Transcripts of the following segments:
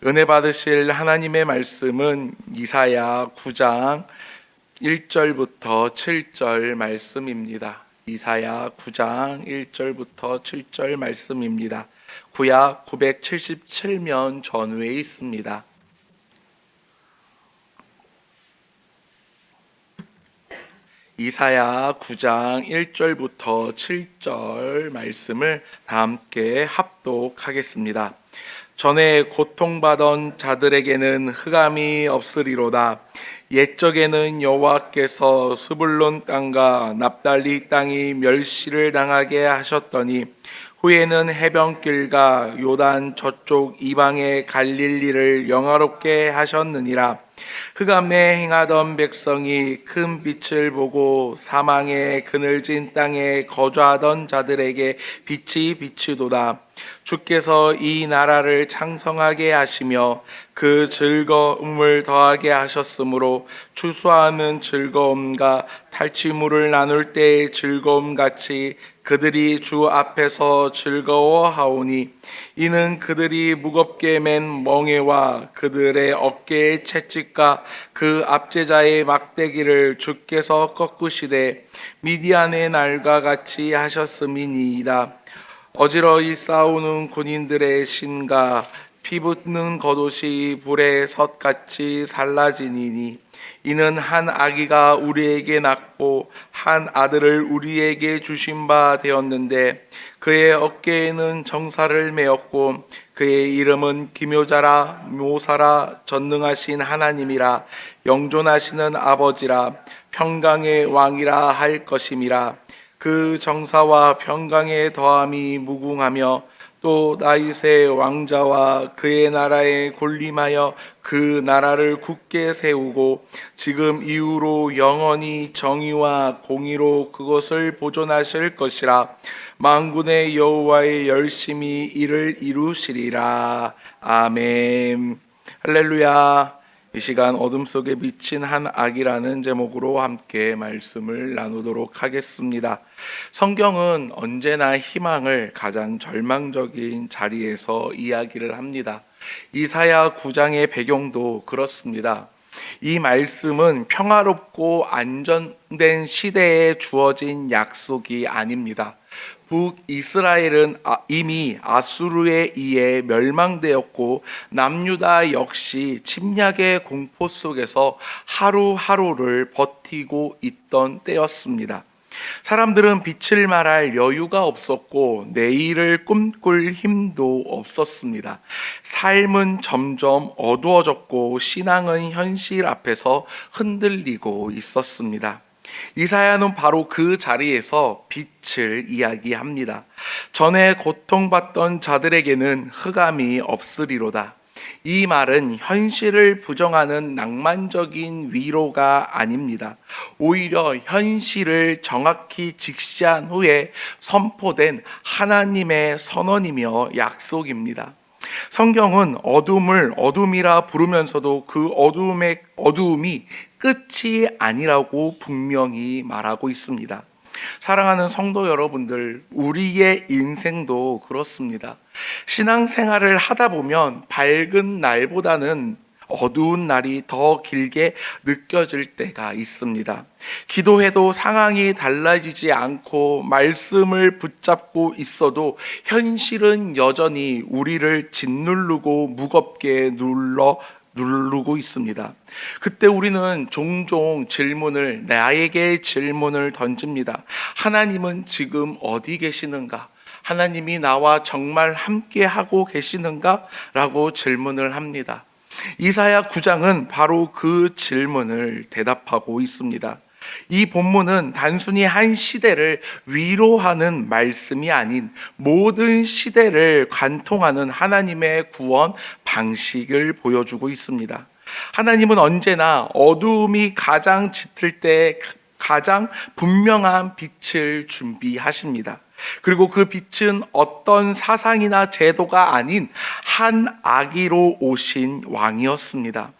은혜 받으실 하나님의 말씀은 이사야 9장 1절부터 7절 말씀입니다. 이사야 9장 1절부터 7절 말씀입니다. 구약 977면 전후에 있습니다. 이사야 9장 1절부터 7절 말씀을 다 함께 합독하겠습니다. 전에 고통받은 자들에게는 흑암이 없으리로다. 옛적에는 여호와께서 스불론 땅과 납달리 땅이 멸시를 당하게 하셨더니 후에는 해변길과 요단 저쪽 이방의 갈릴리를 영화롭게 하셨느니라. 흑암에 행하던 백성이 큰 빛을 보고 사망의 그늘진 땅에 거주하던 자들에게 빛이 비추도다. 주께서 이 나라를 창성하게 하시며 그 즐거움을 더하게 하셨으므로 추수하는 즐거움과 탈취물을 나눌 때의 즐거움 같이 그들이 주 앞에서 즐거워하오니 이는 그들이 무겁게 맨 멍에와 그들의 어깨의 채찍과 그 압제자의 막대기를 주께서 꺾으시되 미디안의 날과 같이 하셨음이니이다. 어지러이 싸우는 군인들의 신과 피붙는 겉옷이 불의 솥같이 살라지니니 이는 한 아기가 우리에게 낳고 한 아들을 우리에게 주신 바 되었는데 그의 어깨에는 정사를 메었고 그의 이름은 기묘자라 묘사라 전능하신 하나님이라 영존하시는 아버지라 평강의 왕이라 할 것임이라. 그 정사와 평강의 더함이 무궁하며 또 다윗의 왕자와 그의 나라에 군림하여 그 나라를 굳게 세우고 지금 이후로 영원히 정의와 공의로 그것을 보존하실 것이라. 만군의 여호와의 열심히 이를 이루시리라. 아멘. 할렐루야. 이 시간 어둠 속에 비친 한 악이라는 제목으로 함께 말씀을 나누도록 하겠습니다. 성경은 언제나 희망을 가장 절망적인 자리에서 이야기를 합니다. 이사야 9장의 배경도 그렇습니다. 이 말씀은 평화롭고 안전된 시대에 주어진 약속이 아닙니다. 북이스라엘은 이미 아수르에 의해 멸망되었고 남유다 역시 침략의 공포 속에서 하루하루를 버티고 있던 때였습니다. 사람들은 빛을 말할 여유가 없었고 내일을 꿈꿀 힘도 없었습니다. 삶은 점점 어두워졌고 신앙은 현실 앞에서 흔들리고 있었습니다. 이사야는 바로 그 자리에서 빛을 이야기합니다. 전에 고통받던 자들에게는 흑암이 없으리로다. 이 말은 현실을 부정하는 낭만적인 위로가 아닙니다. 오히려 현실을 정확히 직시한 후에 선포된 하나님의 선언이며 약속입니다. 성경은 어둠을 어둠이라 부르면서도 그 어두움이 끝이 아니라고 분명히 말하고 있습니다. 사랑하는 성도 여러분들, 우리의 인생도 그렇습니다. 신앙생활을 하다 보면 밝은 날보다는 어두운 날이 더 길게 느껴질 때가 있습니다. 기도해도 상황이 달라지지 않고 말씀을 붙잡고 있어도 현실은 여전히 우리를 짓누르고 무겁게 누르고 있습니다. 그때 우리는 종종 나에게 질문을 던집니다. 하나님은 지금 어디 계시는가? 하나님이 나와 정말 함께 하고 계시는가? 라고 질문을 합니다. 이사야 9장은 바로 그 질문을 대답하고 있습니다. 이 본문은 단순히 한 시대를 위로하는 말씀이 아닌 모든 시대를 관통하는 하나님의 구원 방식을 보여주고 있습니다. 하나님은 언제나 어두움이 가장 짙을 때 가장 분명한 빛을 준비하십니다. 그리고 그 빛은 어떤 사상이나 제도가 아닌 한 아기로 오신 왕이었습니다.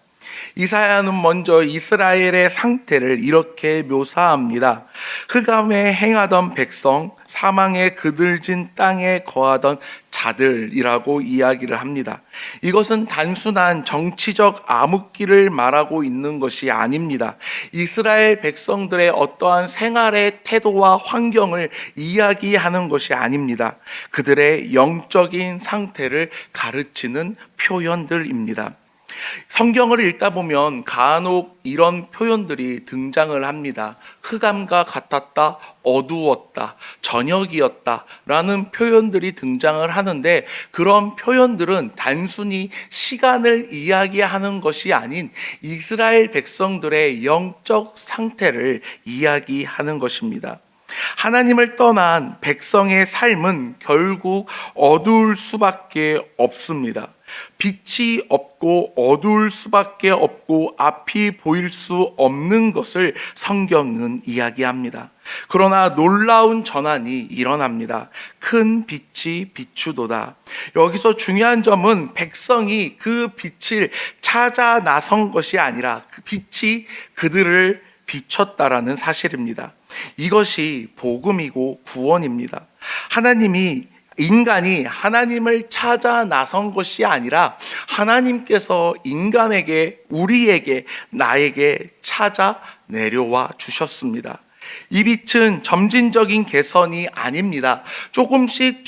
이사야는 먼저 이스라엘의 상태를 이렇게 묘사합니다. 흑암에 행하던 백성, 사망에 그들진 땅에 거하던 자들이라고 이야기를 합니다. 이것은 단순한 정치적 암흑기를 말하고 있는 것이 아닙니다. 이스라엘 백성들의 어떠한 생활의 태도와 환경을 이야기하는 것이 아닙니다. 그들의 영적인 상태를 가르치는 표현들입니다. 성경을 읽다 보면 간혹 이런 표현들이 등장을 합니다. 흑암과 같았다, 어두웠다, 저녁이었다 라는 표현들이 등장을 하는데, 그런 표현들은 단순히 시간을 이야기하는 것이 아닌 이스라엘 백성들의 영적 상태를 이야기하는 것입니다. 하나님을 떠난 백성의 삶은 결국 어두울 수밖에 없습니다. 빛이 없고 어두울 수밖에 없고 앞이 보일 수 없는 것을 성경은 이야기합니다. 그러나 놀라운 전환이 일어납니다. 큰 빛이 비추도다. 여기서 중요한 점은 백성이 그 빛을 찾아 나선 것이 아니라 그 빛이 그들을 비췄다라는 사실입니다. 이것이 복음이고 구원입니다. 인간이 하나님을 찾아 나선 것이 아니라 하나님께서 인간에게, 우리에게, 나에게 찾아 내려와 주셨습니다. 이 빛은 점진적인 개선이 아닙니다. 조금씩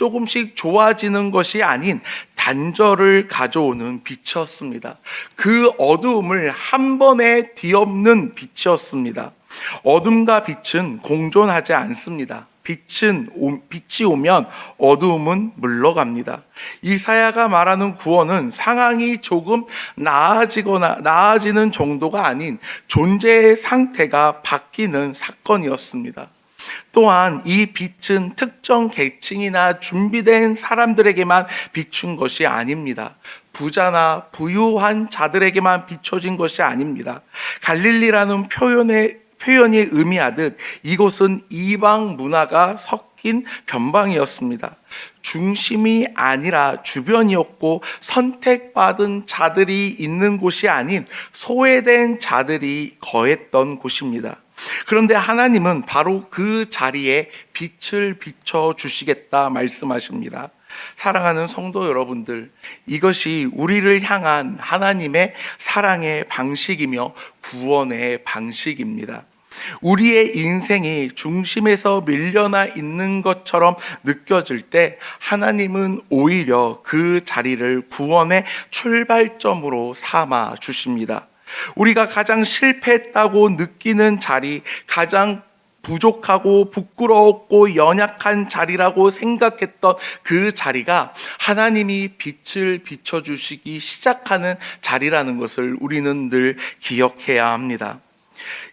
좋아지는 것이 아닌 단절을 가져오는 빛이었습니다. 그 어두움을 한 번에 뒤엎는 빛이었습니다. 어둠과 빛은 공존하지 않습니다. 빛이 오면 어두움은 물러갑니다. 이사야가 말하는 구원은 상황이 조금 나아지는 정도가 아닌 존재의 상태가 바뀌는 사건이었습니다. 또한 이 빛은 특정 계층이나 준비된 사람들에게만 비춘 것이 아닙니다. 부자나 부유한 자들에게만 비춰진 것이 아닙니다. 갈릴리라는 표현이 의미하듯 이곳은 이방 문화가 섞인 변방이었습니다. 중심이 아니라 주변이었고, 선택받은 자들이 있는 곳이 아닌 소외된 자들이 거했던 곳입니다. 그런데 하나님은 바로 그 자리에 빛을 비춰 주시겠다 말씀하십니다. 사랑하는 성도 여러분들, 이것이 우리를 향한 하나님의 사랑의 방식이며 구원의 방식입니다. 우리의 인생이 중심에서 밀려나 있는 것처럼 느껴질 때 하나님은 오히려 그 자리를 구원의 출발점으로 삼아 주십니다. 우리가 가장 실패했다고 느끼는 자리, 가장 부족하고 부끄러웠고 연약한 자리라고 생각했던 그 자리가 하나님이 빛을 비춰주시기 시작하는 자리라는 것을 우리는 늘 기억해야 합니다.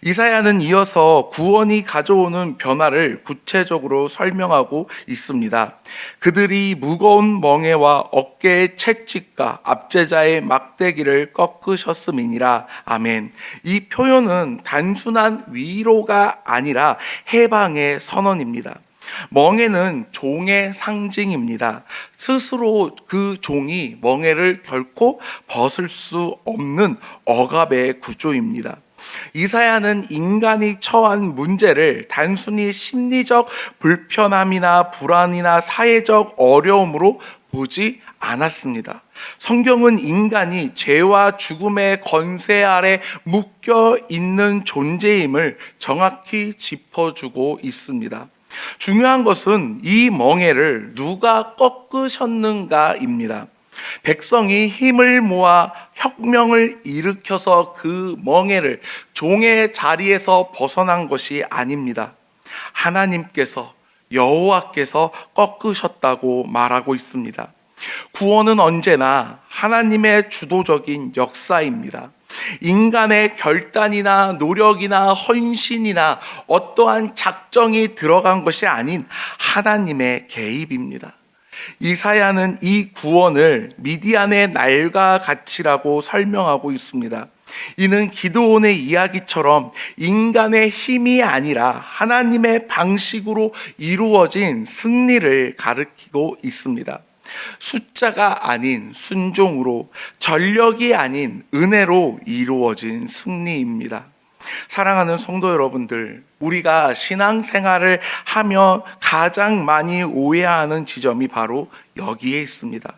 이사야는 이어서 구원이 가져오는 변화를 구체적으로 설명하고 있습니다. 그들이 무거운 멍에와 어깨의 채찍과 압제자의 막대기를 꺾으셨음이니라. 아멘. 이 표현은 단순한 위로가 아니라 해방의 선언입니다. 멍에는 종의 상징입니다. 스스로 그 종이 멍에를 결코 벗을 수 없는 억압의 구조입니다. 이사야는 인간이 처한 문제를 단순히 심리적 불편함이나 불안이나 사회적 어려움으로 보지 않았습니다. 성경은 인간이 죄와 죽음의 권세 아래 묶여 있는 존재임을 정확히 짚어주고 있습니다. 중요한 것은 이 멍에를 누가 꺾으셨는가입니다. 백성이 힘을 모아 혁명을 일으켜서 그 멍에를 종의 자리에서 벗어난 것이 아닙니다. 하나님께서, 여호와께서 꺾으셨다고 말하고 있습니다. 구원은 언제나 하나님의 주도적인 역사입니다. 인간의 결단이나 노력이나 헌신이나 어떠한 작정이 들어간 것이 아닌 하나님의 개입입니다. 이사야는 이 구원을 미디안의 날과 같이라고 설명하고 있습니다. 이는 기드온의 이야기처럼 인간의 힘이 아니라 하나님의 방식으로 이루어진 승리를 가리키고 있습니다. 숫자가 아닌 순종으로, 전력이 아닌 은혜로 이루어진 승리입니다. 사랑하는 성도 여러분들, 우리가 신앙생활을 하며 가장 많이 오해하는 지점이 바로 여기에 있습니다.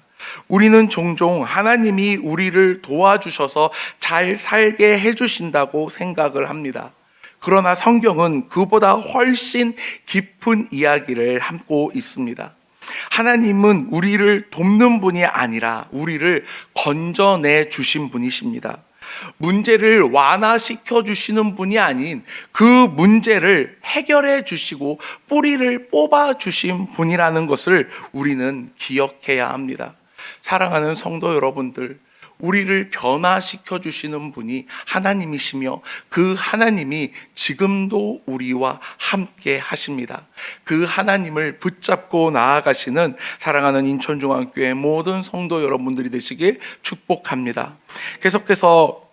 우리는 종종 하나님이 우리를 도와주셔서 잘 살게 해주신다고 생각을 합니다. 그러나 성경은 그보다 훨씬 깊은 이야기를 담고 있습니다. 하나님은 우리를 돕는 분이 아니라 우리를 건져내 주신 분이십니다. 문제를 완화시켜 주시는 분이 아닌 그 문제를 해결해 주시고 뿌리를 뽑아 주신 분이라는 것을 우리는 기억해야 합니다. 사랑하는 성도 여러분들, 우리를 변화시켜 주시는 분이 하나님이시며 그 하나님이 지금도 우리와 함께 하십니다. 그 하나님을 붙잡고 나아가시는 사랑하는 인천중앙교회 모든 성도 여러분들이 되시길 축복합니다. 계속해서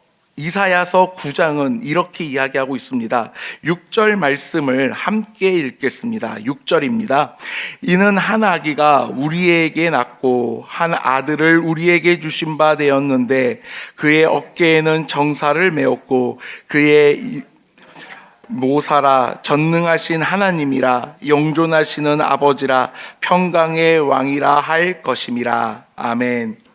이사야서 9장은 이렇게 이야기하고 있습니다. 6절 말씀을 함께 읽겠습니다. 6절입니다. 이는 한 아기가 우리에게 낳고 한 아들을 우리에게 주신 바 되었는데 그의 어깨에는 정사를 메었고 그의 모사라 전능하신 하나님이라 영존하시는 아버지라 평강의 왕이라 할 것임이라. 아멘.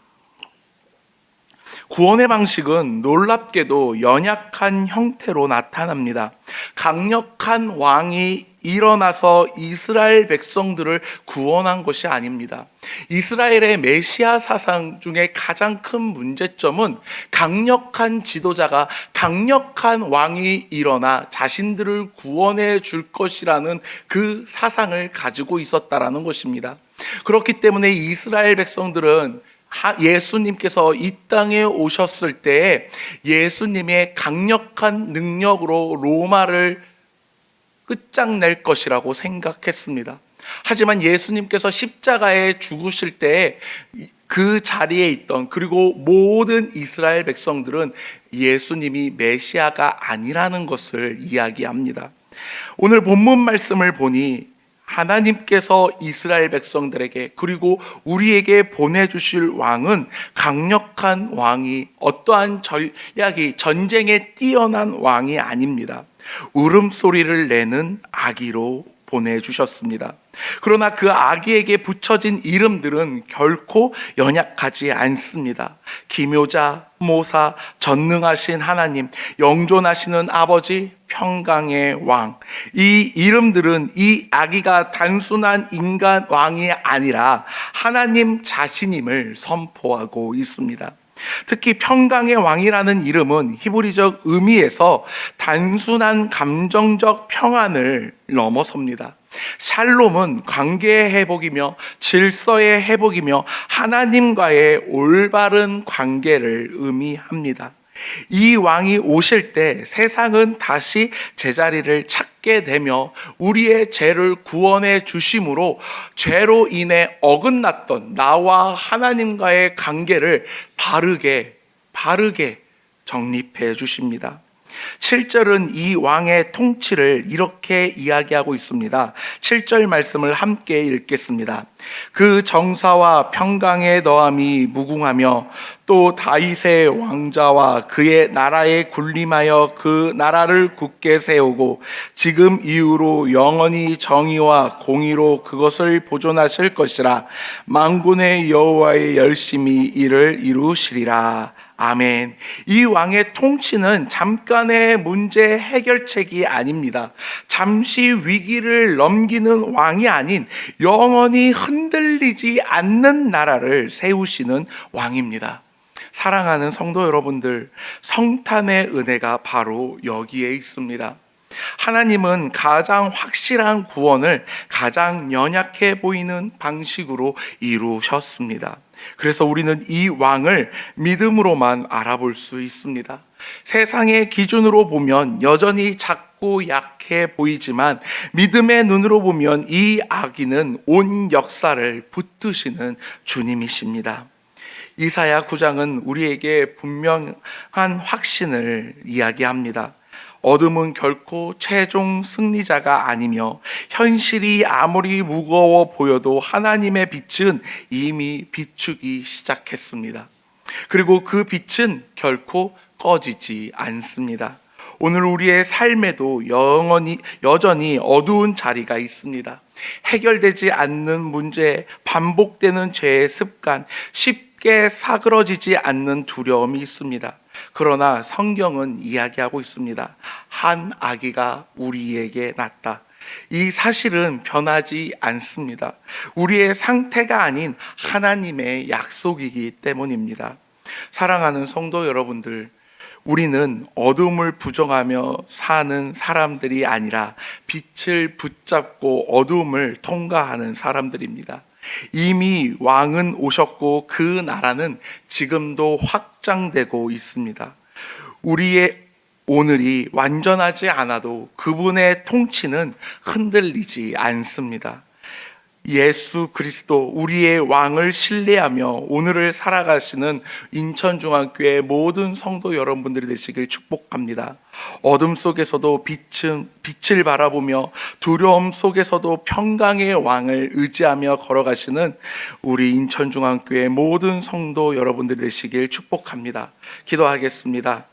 구원의 방식은 놀랍게도 연약한 형태로 나타납니다. 강력한 왕이 일어나서 이스라엘 백성들을 구원한 것이 아닙니다. 이스라엘의 메시아 사상 중에 가장 큰 문제점은 강력한 지도자가, 강력한 왕이 일어나 자신들을 구원해 줄 것이라는 그 사상을 가지고 있었다라는 것입니다. 그렇기 때문에 이스라엘 백성들은 예수님께서 이 땅에 오셨을 때 예수님의 강력한 능력으로 로마를 끝장낼 것이라고 생각했습니다. 하지만 예수님께서 십자가에 죽으실 때 그 자리에 있던, 그리고 모든 이스라엘 백성들은 예수님이 메시아가 아니라는 것을 이야기합니다. 오늘 본문 말씀을 보니 하나님께서 이스라엘 백성들에게 그리고 우리에게 보내주실 왕은 강력한 왕이, 어떠한 전략이, 전쟁에 뛰어난 왕이 아닙니다. 울음소리를 내는 아기로 보내주셨습니다. 그러나 그 아기에게 붙여진 이름들은 결코 연약하지 않습니다. 기묘자, 모사, 전능하신 하나님, 영존하시는 아버지, 평강의 왕. 이 이름들은 이 아기가 단순한 인간 왕이 아니라 하나님 자신임을 선포하고 있습니다. 특히 평강의 왕이라는 이름은 히브리적 의미에서 단순한 감정적 평안을 넘어섭니다. 샬롬은 관계의 회복이며 질서의 회복이며 하나님과의 올바른 관계를 의미합니다. 이 왕이 오실 때 세상은 다시 제자리를 찾게 되며 우리의 죄를 구원해 주심으로 죄로 인해 어긋났던 나와 하나님과의 관계를 바르게 정립해 주십니다. 7절은 이 왕의 통치를 이렇게 이야기하고 있습니다. 7절 말씀을 함께 읽겠습니다. 그 정사와 평강의 너함이 무궁하며 또 다윗의 왕자와 그의 나라에 군림하여 그 나라를 굳게 세우고 지금 이후로 영원히 정의와 공의로 그것을 보존하실 것이라. 만군의 여호와의 열심히 이를 이루시리라. 아멘. 이 왕의 통치는 잠깐의 문제 해결책이 아닙니다. 잠시 위기를 넘기는 왕이 아닌 영원히 흔들리지 않는 나라를 세우시는 왕입니다. 사랑하는 성도 여러분들, 성탄의 은혜가 바로 여기에 있습니다. 하나님은 가장 확실한 구원을 가장 연약해 보이는 방식으로 이루셨습니다. 그래서 우리는 이 왕을 믿음으로만 알아볼 수 있습니다. 세상의 기준으로 보면 여전히 작고 약해 보이지만 믿음의 눈으로 보면 이 아기는 온 역사를 붙드시는 주님이십니다. 이사야 9장은 우리에게 분명한 확신을 이야기합니다. 어둠은 결코 최종 승리자가 아니며 현실이 아무리 무거워 보여도 하나님의 빛은 이미 비추기 시작했습니다. 그리고 그 빛은 결코 꺼지지 않습니다. 오늘 우리의 삶에도 여전히 어두운 자리가 있습니다. 해결되지 않는 문제, 반복되는 죄의 습관, 쉽게 사그러지지 않는 두려움이 있습니다. 그러나 성경은 이야기하고 있습니다. 한 아기가 우리에게 났다. 이 사실은 변하지 않습니다. 우리의 상태가 아닌 하나님의 약속이기 때문입니다. 사랑하는 성도 여러분들, 우리는 어둠을 부정하며 사는 사람들이 아니라 빛을 붙잡고 어둠을 통과하는 사람들입니다. 이미 왕은 오셨고 그 나라는 지금도 확장되고 있습니다. 우리의 오늘이 완전하지 않아도 그분의 통치는 흔들리지 않습니다. 예수 그리스도 우리의 왕을 신뢰하며 오늘을 살아가시는 인천중앙교회 모든 성도 여러분들이 되시길 축복합니다. 어둠 속에서도 빛을 바라보며 두려움 속에서도 평강의 왕을 의지하며 걸어가시는 우리 인천중앙교회 모든 성도 여러분들이 되시길 축복합니다. 기도하겠습니다.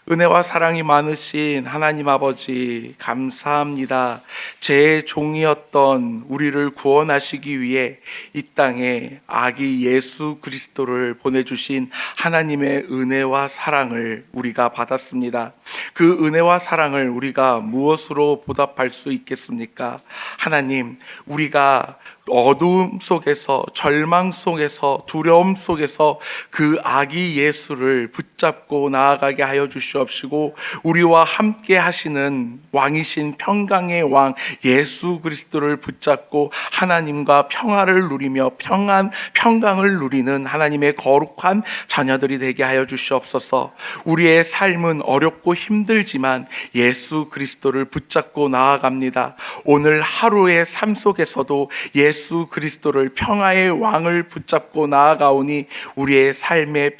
은혜와 사랑이 많으신 하나님 아버지, 감사합니다. 제 종이었던 우리를 구원하시기 위해 이 땅에 아기 예수 그리스도를 보내주신 하나님의 은혜와 사랑을 우리가 받았습니다. 그 은혜와 사랑을 우리가 무엇으로 보답할 수 있겠습니까? 하나님, 우리가 어두움 속에서, 절망 속에서, 두려움 속에서 그 아기 예수를 붙잡고 나아가게 하여 주시옵시고, 우리와 함께 하시는 왕이신 평강의 왕 예수 그리스도를 붙잡고 하나님과 평화를 누리며 평강을 누리는 하나님의 거룩한 자녀들이 되게 하여 주시옵소서. 우리의 삶은 어렵고 힘들지만 예수 그리스도를 붙잡고 나아갑니다. 오늘 하루의 삶 속에서도 예수 그리스도를 평화의 왕을 붙잡고 나아가오니 우리의 삶의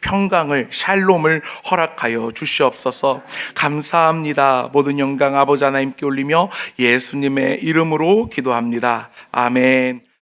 평강을 샬롬을 허락하여 주시옵소서. 감사합니다. 모든 영광 아버지 하나님께 올리며 예수님의 이름으로 기도합니다. 아멘.